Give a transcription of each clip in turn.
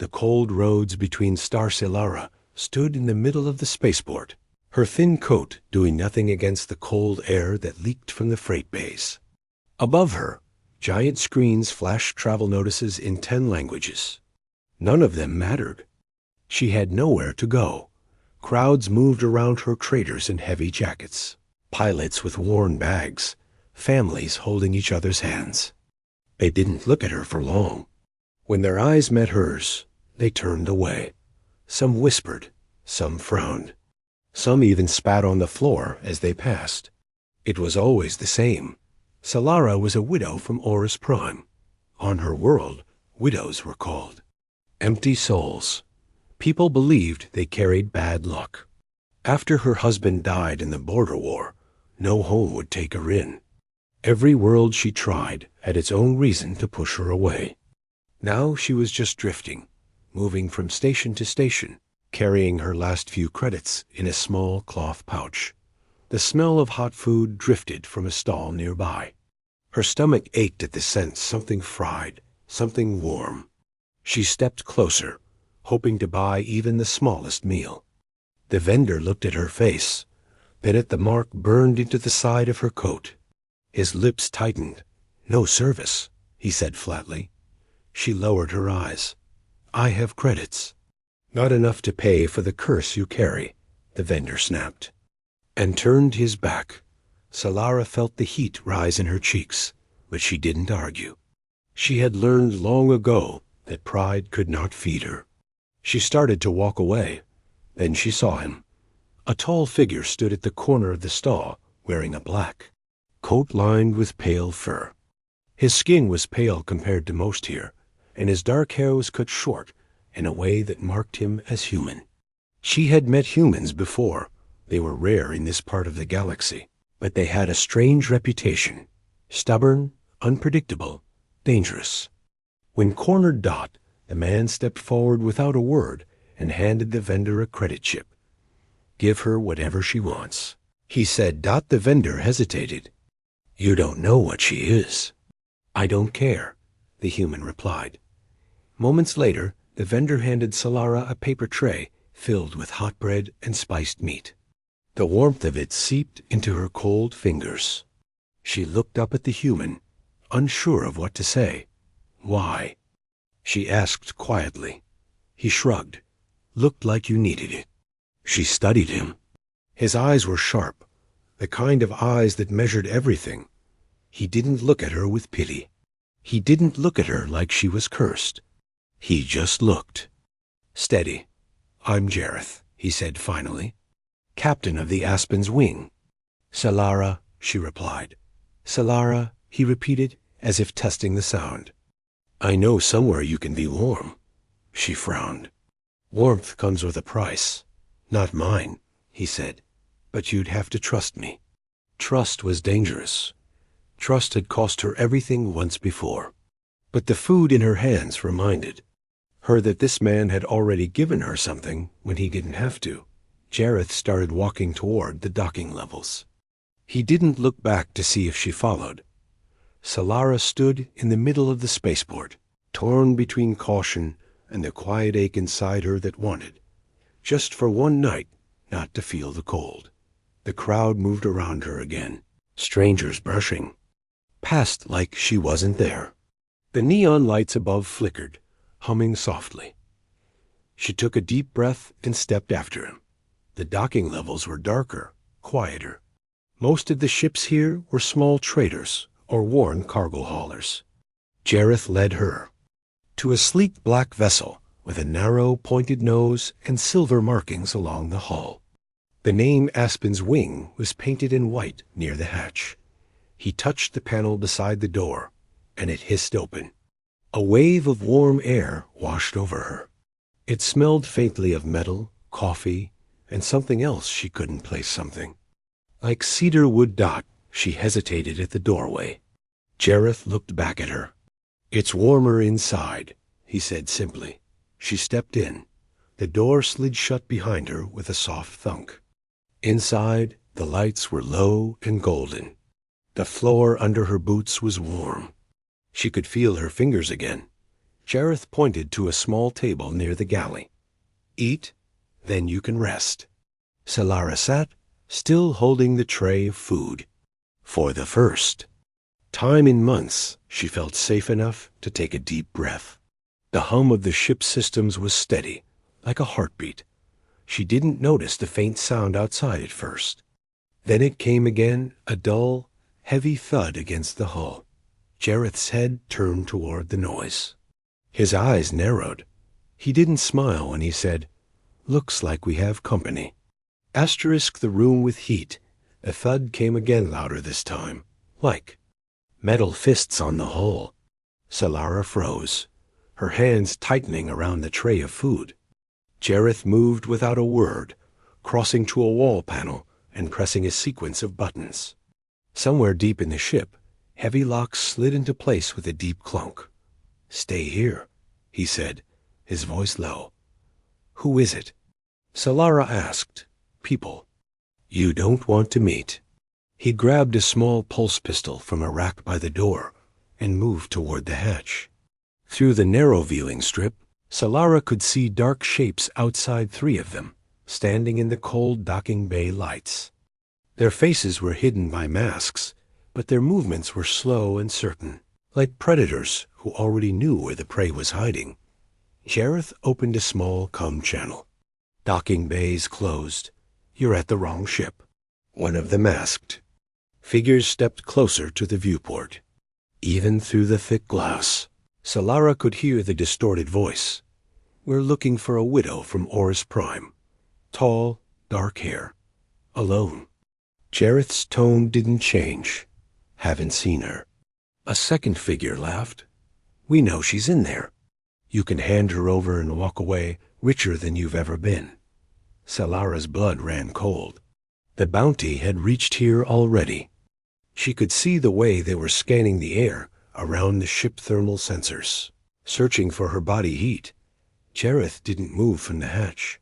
The cold roads between Star Solara stood in the middle of the spaceport, her thin coat doing nothing against the cold air that leaked from the freight bays. Above her, giant screens flashed travel notices in 10 languages. None of them mattered. She had nowhere to go. Crowds moved around her traders in heavy jackets, pilots with worn bags, families holding each other's hands. They didn't look at her for long. When their eyes met hers, they turned away. Some whispered, some frowned. Some even spat on the floor as they passed. It was always the same. Solara was a widow from Horus Prime. On her world, widows were called empty souls. People believed they carried bad luck. After her husband died in the border war, no home would take her in. Every world she tried had its own reason to push her away. Now she was just drifting, moving from station to station, carrying her last few credits in a small cloth pouch. The smell of hot food drifted from a stall nearby. Her stomach ached at the sense something fried, something warm. She stepped closer, hoping to buy even the smallest meal. The vendor looked at her face, then at the mark burned into the side of her coat. His lips tightened. "No service," he said flatly. She lowered her eyes. "I have credits." "Not enough to pay for the curse you carry," the vendor snapped, and turned his back. Solara felt the heat rise in her cheeks, but she didn't argue. She had learned long ago that pride could not feed her. She started to walk away. Then she saw him. A tall figure stood at the corner of the stall, wearing a black coat lined with pale fur. His skin was pale compared to most here, and his dark hair was cut short in a way that marked him as human. She had met humans before. They were rare in this part of the galaxy, but they had a strange reputation. Stubborn, unpredictable, dangerous. When cornered Dot, the man stepped forward without a word and handed the vendor a credit chip. "Give her whatever she wants," he said. Dot the vendor hesitated. "You don't know what she is." "I don't care," the human replied. Moments later, the vendor handed Solara a paper tray filled with hot bread and spiced meat. The warmth of it seeped into her cold fingers. She looked up at the human, unsure of what to say. "Why?" she asked quietly. He shrugged. "Looked like you needed it." She studied him. His eyes were sharp, the kind of eyes that measured everything. He didn't look at her with pity. He didn't look at her like she was cursed. He just looked. "Steady. I'm Jareth," he said finally. "Captain of the Aspen's wing." "Solara," she replied. "Solara," he repeated, as if testing the sound. "I know somewhere you can be warm." She frowned. "Warmth comes with a price. Not mine," he said. "But you'd have to trust me." Trust was dangerous. Trust had cost her everything once before. But the food in her hands reminded her that this man had already given her something when he didn't have to. Jareth started walking toward the docking levels. He didn't look back to see if she followed. Solara stood in the middle of the spaceport, torn between caution and the quiet ache inside her that wanted, just for one night, not to feel the cold. The crowd moved around her again, strangers brushing past like she wasn't there. The neon lights above flickered, humming softly. She took a deep breath and stepped after him. The docking levels were darker, quieter. Most of the ships here were small traders or worn cargo haulers. Jareth led her to a sleek black vessel with a narrow, pointed nose and silver markings along the hull. The name Aspen's Wing was painted in white near the hatch. He touched the panel beside the door, and it hissed open. A wave of warm air washed over her. It smelled faintly of metal, coffee, and something else she couldn't place something. Like cedar wood. Dot, she hesitated at the doorway. Jareth looked back at her. "It's warmer inside," he said simply. She stepped in. The door slid shut behind her with a soft thunk. Inside, the lights were low and golden. The floor under her boots was warm. She could feel her fingers again. Jareth pointed to a small table near the galley. Eat, then you can rest. Solara sat, still holding the tray of food. For the first time in months, she felt safe enough to take a deep breath. The hum of the ship's systems was steady, like a heartbeat. She didn't notice the faint sound outside at first. Then it came again, a dull, heavy thud against the hull. Jareth's head turned toward the noise. His eyes narrowed. He didn't smile when he said, "Looks like we have company." Asterisk the room with heat. A thud came again, louder this time, like metal fists on the hull. Solara froze, her hands tightening around the tray of food. Jareth moved without a word, crossing to a wall panel and pressing a sequence of buttons. Somewhere deep in the ship, heavy locks slid into place with a deep clunk. "Stay here," he said, his voice low. "Who is it?" Solara asked. "People you don't want to meet." He grabbed a small pulse pistol from a rack by the door and moved toward the hatch. Through the narrow viewing strip, Solara could see dark shapes outside, 3 of them, standing in the cold docking bay lights. Their faces were hidden by masks, but their movements were slow and certain, like predators who already knew where the prey was hiding. Jareth opened a small comm channel. "Docking bays closed. You're at the wrong ship." One of them asked. Figures stepped closer to the viewport. Even through the thick glass, Solara could hear the distorted voice. "We're looking for a widow from Oris Prime. Tall, dark hair. Alone." Jareth's tone didn't change. "Haven't seen her." A second figure laughed. "We know she's in there. You can hand her over and walk away richer than you've ever been." Solara's blood ran cold. The bounty had reached here already. She could see the way they were scanning the air around the ship thermal sensors, searching for her body heat. Jareth didn't move from the hatch.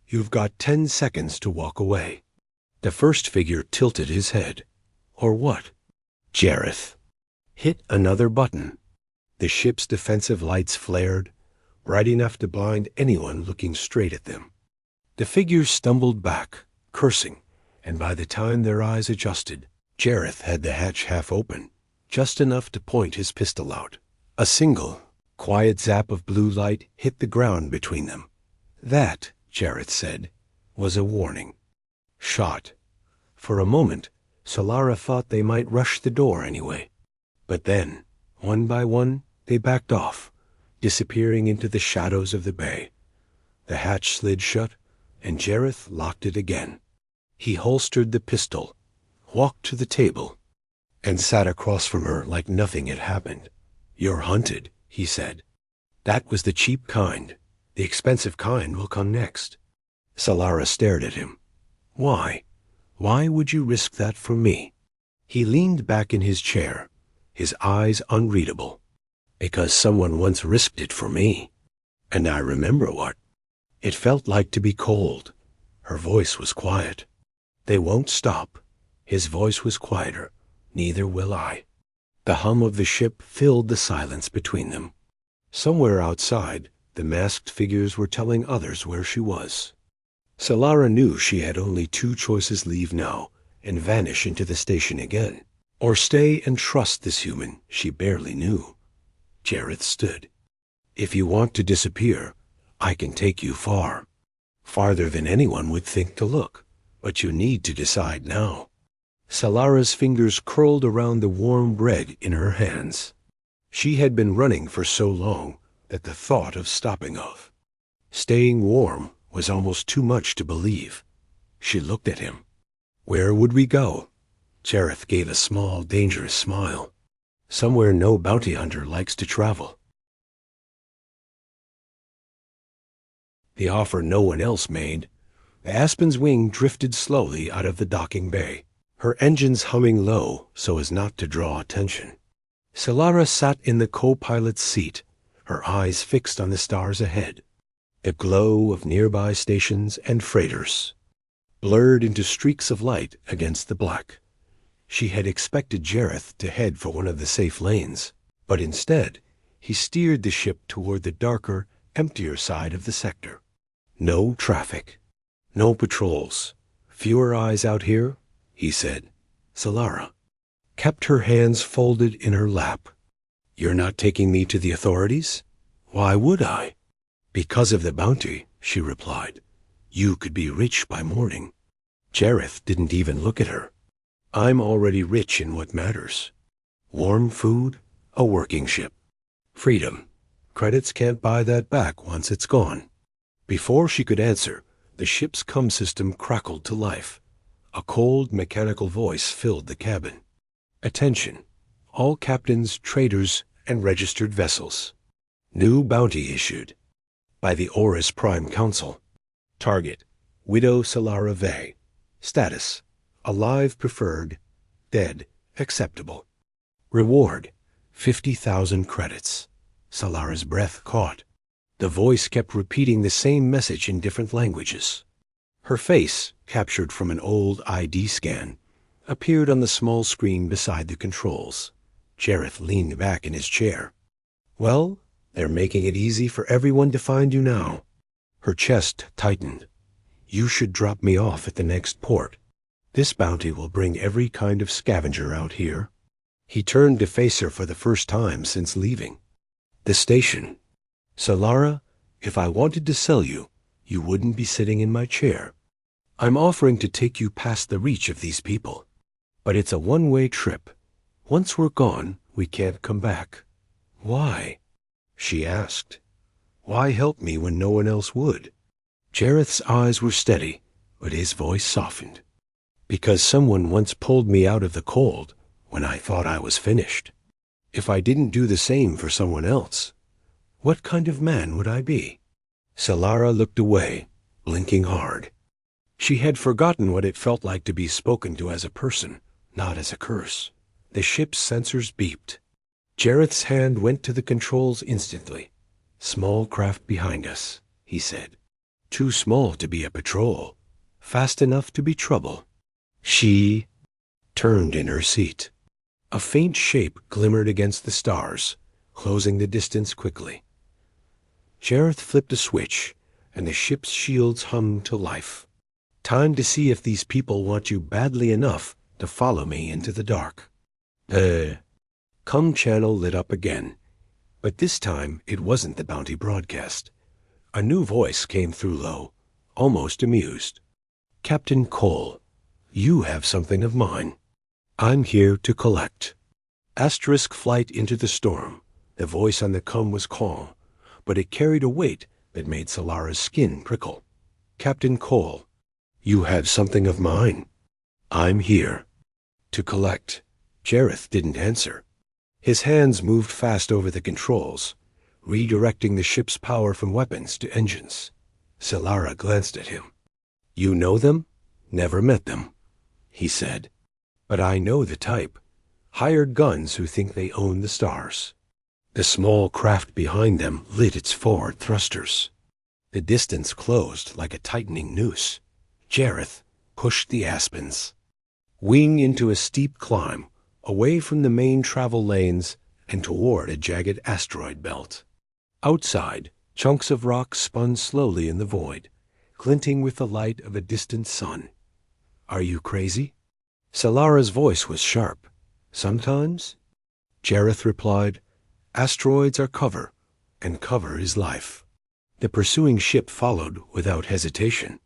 "You've got 10 seconds to walk away." The first figure tilted his head. "Or what?" Jareth hit another button. The ship's defensive lights flared, bright enough to blind anyone looking straight at them. The figures stumbled back, cursing, and by the time their eyes adjusted, Jareth had the hatch half open, just enough to point his pistol out. A single, quiet zap of blue light hit the ground between them. That, Jareth said, was a warning. Shot. For a moment, Solara thought they might rush the door anyway. But then, one by one, they backed off, disappearing into the shadows of the bay. The hatch slid shut, and Jareth locked it again. He holstered the pistol, walked to the table, and sat across from her like nothing had happened. "You're hunted," he said. "That was the cheap kind. The expensive kind will come next." Solara stared at him. "Why? Why would you risk that for me?" He leaned back in his chair, his eyes unreadable. "Because someone once risked it for me. And I remember what it felt like to be cold." Her voice was quiet. "They won't stop." His voice was quieter. "Neither will I." The hum of the ship filled the silence between them. Somewhere outside, the masked figures were telling others where she was. Solara knew she had only 2 choices: leave now and vanish into the station again, or stay and trust this human she barely knew. Jareth stood. "If you want to disappear, I can take you far. Farther than anyone would think to look. But you need to decide now." Solara's fingers curled around the warm bread in her hands. She had been running for so long that the thought of staying warm was almost too much to believe. She looked at him. "Where would we go?" Jareth gave a small, dangerous smile. "Somewhere no bounty hunter likes to travel." The offer no one else made. The Aspen's wing drifted slowly out of the docking bay, her engines humming low so as not to draw attention. Solara sat in the co-pilot's seat, her eyes fixed on the stars ahead. The glow of nearby stations and freighters blurred into streaks of light against the black. She had expected Jareth to head for one of the safe lanes, but instead He steered the ship toward the darker, emptier side of the sector. No traffic. No patrols. Fewer eyes out here, he said. Solara kept her hands folded in her lap. You're not taking me to the authorities? Why would I? Because of the bounty, she replied. You could be rich by morning. Jareth didn't even look at her. I'm already rich in what matters. Warm food, a working ship. Freedom. Credits can't buy that back once it's gone. Before she could answer, the ship's comm system crackled to life. A cold, mechanical voice filled the cabin. Attention. All captains, traders, and registered vessels. New bounty issued. By the Orcs Prime Council. Target. Widow Solara Vey. Status. Alive preferred. Dead acceptable. Reward. 50,000 credits. Solara's breath caught. The voice kept repeating the same message in different languages. Her face, captured from an old ID scan, appeared on the small screen beside the controls. Jareth leaned back in his chair. Well, they're making it easy for everyone to find you now. Her chest tightened. You should drop me off at the next port. This bounty will bring every kind of scavenger out here. He turned to face her for the first time since leaving. The station. Solara, if I wanted to sell you, you wouldn't be sitting in my chair. I'm offering to take you past the reach of these people. But it's a one-way trip. Once we're gone, we can't come back. Why? She asked. Why help me when no one else would? Jareth's eyes were steady, but his voice softened. Because someone once pulled me out of the cold when I thought I was finished. If I didn't do the same for someone else, what kind of man would I be? Solara looked away, blinking hard. She had forgotten what it felt like to be spoken to as a person, not as a curse. The ship's sensors beeped. Jareth's hand went to the controls instantly. Small craft behind us, he said. Too small to be a patrol. Fast enough to be trouble. She turned in her seat. A faint shape glimmered against the stars, closing the distance quickly. Jareth flipped a switch, and the ship's shields hummed to life. Time to see if these people want you badly enough to follow me into the dark. Comm channel lit up again, but this time it wasn't the bounty broadcast. A new voice came through low, almost amused. Captain Cole, you have something of mine. I'm here to collect. Asterisk flight into the storm. The voice on the comm was calm, but it carried a weight that made Solara's skin prickle. Captain Cole, you have something of mine. I'm here to collect. Jareth didn't answer. His hands moved fast over the controls, redirecting the ship's power from weapons to engines. Solara glanced at him. You know them? Never met them, he said. But I know the type. Hired guns who think they own the stars. The small craft behind them lit its forward thrusters. The distance closed like a tightening noose. Jareth pushed the Aspens. Wing into a steep climb, away from the main travel lanes and toward a jagged asteroid belt. Outside, chunks of rock spun slowly in the void, glinting with the light of a distant sun. Are you crazy? Solara's voice was sharp. Sometimes? Jareth replied, Asteroids are cover, and cover is life. The pursuing ship followed without hesitation.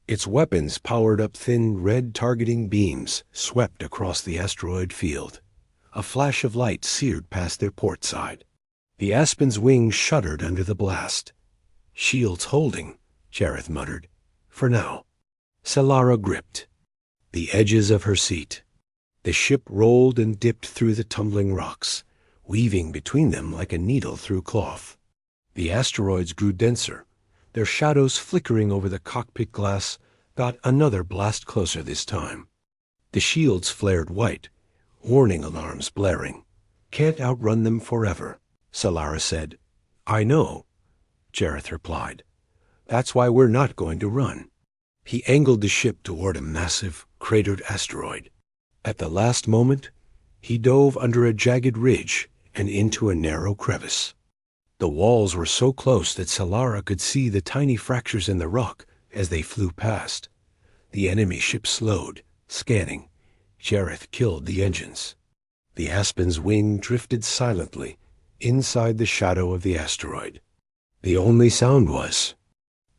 Its weapons powered up thin red targeting beams swept across the asteroid field. A flash of light seared past their port side. The Aspen's wings shuddered under the blast. Shields holding, Jareth muttered. For now. Solara gripped the edges of her seat. The ship rolled and dipped through the tumbling rocks, weaving between them like a needle through cloth. The asteroids grew denser. Their shadows flickering over the cockpit glass got another blast closer this time. The shields flared white, warning alarms blaring. Can't outrun them forever, Solara said. I know, Jareth replied. That's why we're not going to run. He angled the ship toward a massive, cratered asteroid. At the last moment, he dove under a jagged ridge and into a narrow crevice. The walls were so close that Solara could see the tiny fractures in the rock as they flew past. The enemy ship slowed, scanning. Jareth killed the engines. The Aspen's wing drifted silently inside the shadow of the asteroid. The only sound was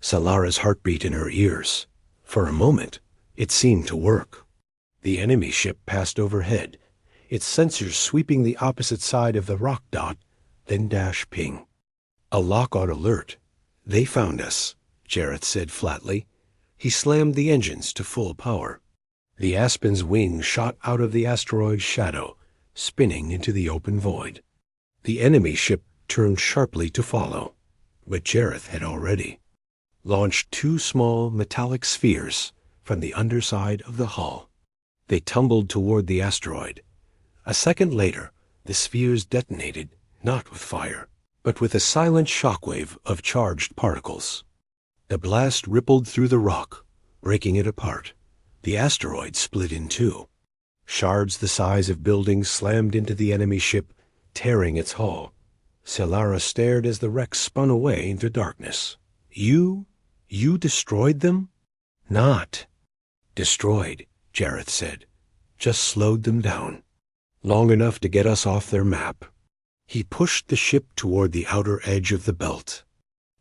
Solara's heartbeat in her ears. For a moment, it seemed to work. The enemy ship passed overhead, its sensors sweeping the opposite side of the rock dot, then dash ping. A lock-on alert. They found us, Jareth said flatly. He slammed the engines to full power. The Aspen's wing shot out of the asteroid's shadow, spinning into the open void. The enemy ship turned sharply to follow, but Jareth had already launched 2 small metallic spheres from the underside of the hull. They tumbled toward the asteroid. A second later, the spheres detonated, not with fire, but with a silent shockwave of charged particles. The blast rippled through the rock, breaking it apart. The asteroid split in 2. Shards the size of buildings slammed into the enemy ship, tearing its hull. Solara stared as the wreck spun away into darkness. You destroyed them? Not destroyed, Jareth said. Just slowed them down. Long enough to get us off their map. He pushed the ship toward the outer edge of the belt.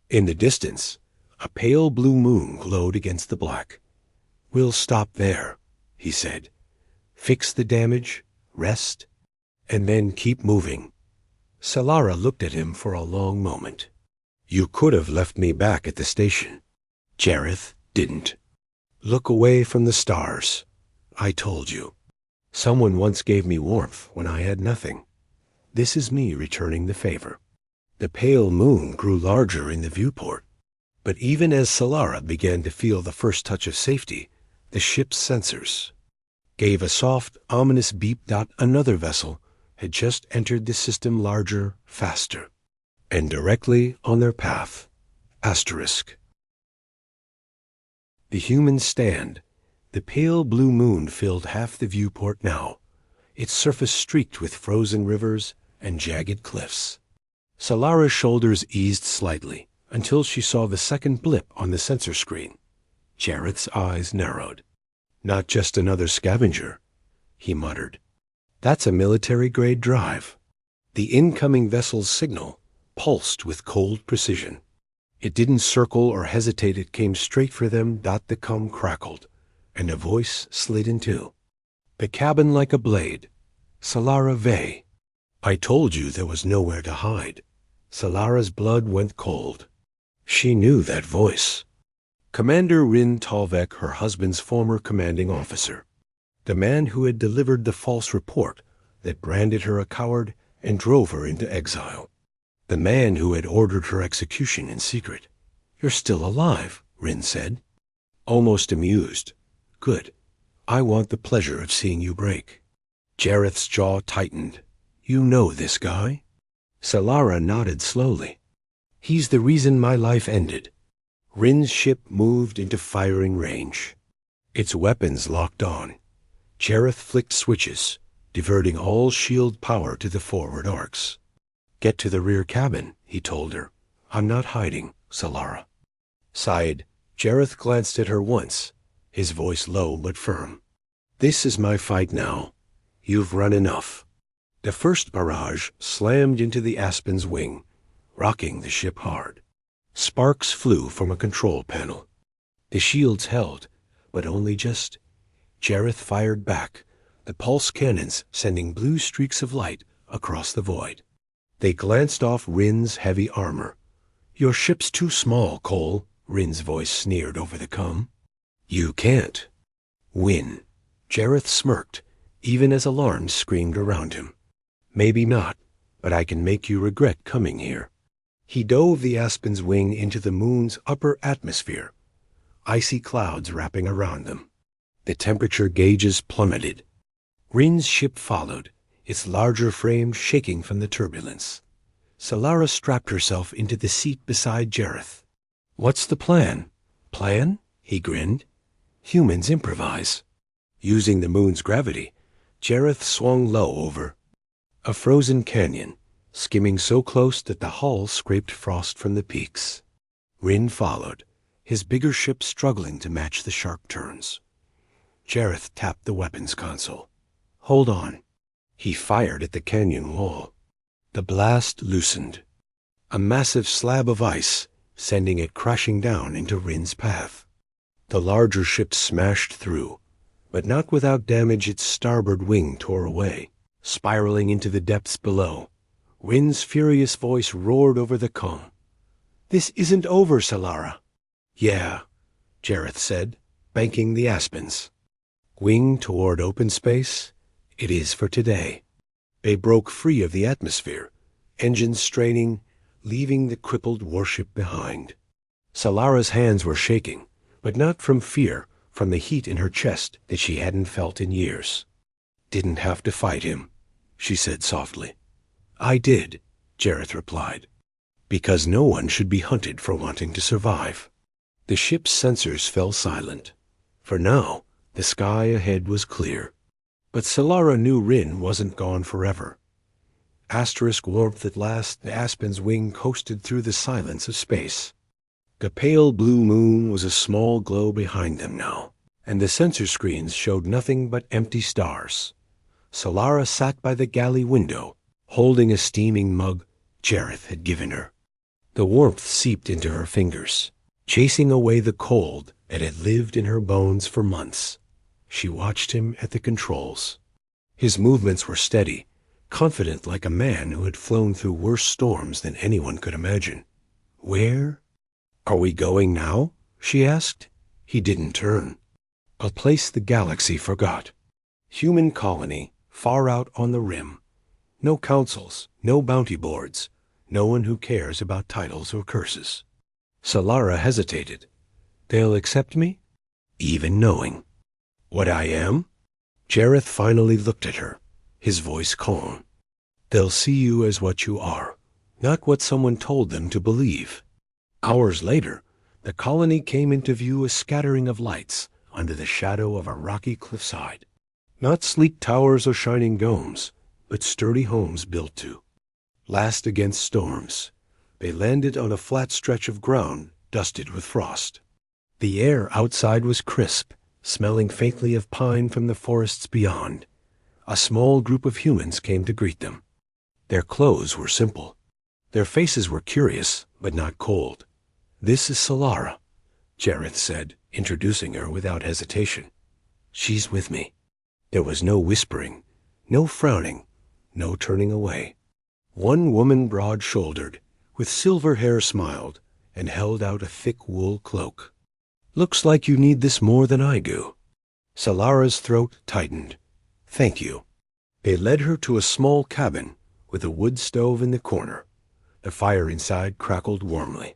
In the distance, a pale blue moon glowed against the black. We'll stop there, he said. Fix the damage, rest, and then keep moving. Solara looked at him for a long moment. You could have left me back at the station. Jareth didn't. Look away from the stars. I told you. Someone once gave me warmth when I had nothing. This is me returning the favor. The pale moon grew larger in the viewport, but even as Solara began to feel the first touch of safety, the ship's sensors gave a soft, ominous beep. Another vessel had just entered the system, larger, faster, and directly on their path. Asterisk. The humans stand. The pale blue moon filled half the viewport now, its surface streaked with frozen rivers and jagged cliffs. Solara's shoulders eased slightly until she saw the second blip on the sensor screen. Jareth's eyes narrowed. Not just another scavenger, he muttered. That's a military-grade drive. The incoming vessel's signal pulsed with cold precision. It didn't circle or hesitate, it came straight for them. The com crackled, and a voice slid in 2. The cabin like a blade. Solara Vey. I told you there was nowhere to hide. Solara's blood went cold. She knew that voice. Commander Rin Talvek, her husband's former commanding officer. The man who had delivered the false report that branded her a coward and drove her into exile. The man who had ordered her execution in secret. You're still alive, Rin said, almost amused. Good. I want the pleasure of seeing you break. Jareth's jaw tightened. You know this guy? Solara nodded slowly. He's the reason my life ended. Rin's ship moved into firing range. Its weapons locked on. Jareth flicked switches, diverting all shield power to the forward arcs. Get to the rear cabin, he told her. I'm not hiding, Solara. Sighed. Jareth glanced at her once, his voice low but firm. This is my fight now. You've run enough. The first barrage slammed into the Aspen's wing, rocking the ship hard. Sparks flew from a control panel. The shields held, but only just. Jareth fired back, the pulse cannons sending blue streaks of light across the void. They glanced off Rin's heavy armor. Your ship's too small, Cole, Rin's voice sneered over the com. You can't win. Jareth smirked, even as alarms screamed around him. Maybe not, but I can make you regret coming here. He dove the Aspen's wing into the moon's upper atmosphere, icy clouds wrapping around them. The temperature gauges plummeted. Rin's ship followed, its larger frame shaking from the turbulence. Solara strapped herself into the seat beside Jareth. What's the plan? Plan? He grinned. Humans improvise. Using the moon's gravity, Jareth swung low over a frozen canyon, skimming so close that the hull scraped frost from the peaks. Rin followed, his bigger ship struggling to match the sharp turns. Jareth tapped the weapons console. "Hold on." He fired at the canyon wall. The blast loosened. A massive slab of ice, sending it crashing down into Rin's path. The larger ship smashed through, but not without damage. Its starboard wing tore away, spiraling into the depths below. Rin's furious voice roared over the calm. "This isn't over, Solara." "Yeah," Jareth said, banking the aspens. Wing toward open space, it is for today. They broke free of the atmosphere, engines straining, leaving the crippled warship behind. Solara's hands were shaking, but not from fear, from the heat in her chest that she hadn't felt in years. "Didn't have to fight him," she said softly. "I did," Jareth replied, "because no one should be hunted for wanting to survive." The ship's sensors fell silent. For now, the sky ahead was clear. But Solara knew Rin wasn't gone forever. Asterisk warmth at last, the aspen's wing coasted through the silence of space. The pale blue moon was a small glow behind them now, and the sensor screens showed nothing but empty stars. Solara sat by the galley window, holding a steaming mug Jareth had given her. The warmth seeped into her fingers, chasing away the cold that had lived in her bones for months. She watched him at the controls. His movements were steady, confident like a man who had flown through worse storms than anyone could imagine. "Where are we going now?" she asked. He didn't turn. "A place the galaxy forgot. Human colony, far out on the rim. No councils, no bounty boards, no one who cares about titles or curses." Solara hesitated. "They'll accept me?" "Even knowing what I am?" Jareth finally looked at her, his voice calm. "They'll see you as what you are, not what someone told them to believe." Hours later, the colony came into view, a scattering of lights under the shadow of a rocky cliffside. Not sleek towers or shining domes, but sturdy homes built to last against storms. They landed on a flat stretch of ground dusted with frost. The air outside was crisp, smelling faintly of pine from the forests beyond. A small group of humans came to greet them. Their clothes were simple. Their faces were curious, but not cold. "This is Solara," Jareth said, introducing her without hesitation. "She's with me." There was no whispering, no frowning, no turning away. One woman, broad-shouldered, with silver hair, smiled and held out a thick wool cloak. "Looks like you need this more than I do." Solara's throat tightened. "Thank you." They led her to a small cabin with a wood stove in the corner. The fire inside crackled warmly.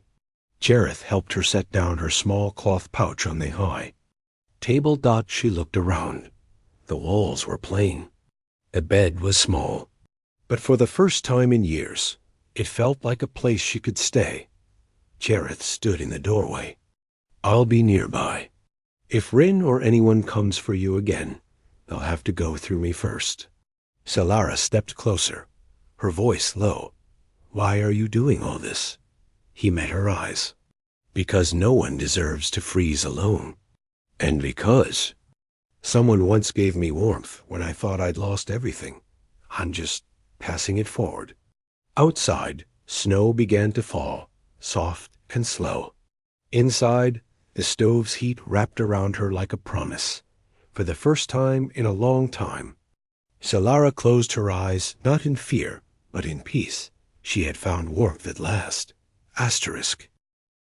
Jareth helped her set down her small cloth pouch on the hoy. Table dot, she looked around. The walls were plain. The bed was small. But for the first time in years, it felt like a place she could stay. Jareth stood in the doorway. "I'll be nearby. If Rin or anyone comes for you again, they'll have to go through me first." Solara stepped closer, her voice low. "Why are you doing all this?" He met her eyes. "Because no one deserves to freeze alone. And because someone once gave me warmth when I thought I'd lost everything. I'm just passing it forward." Outside, snow began to fall, soft and slow. Inside, the stove's heat wrapped around her like a promise. For the first time in a long time, Solara closed her eyes, not in fear, but in peace. She had found warmth at last. Asterisk.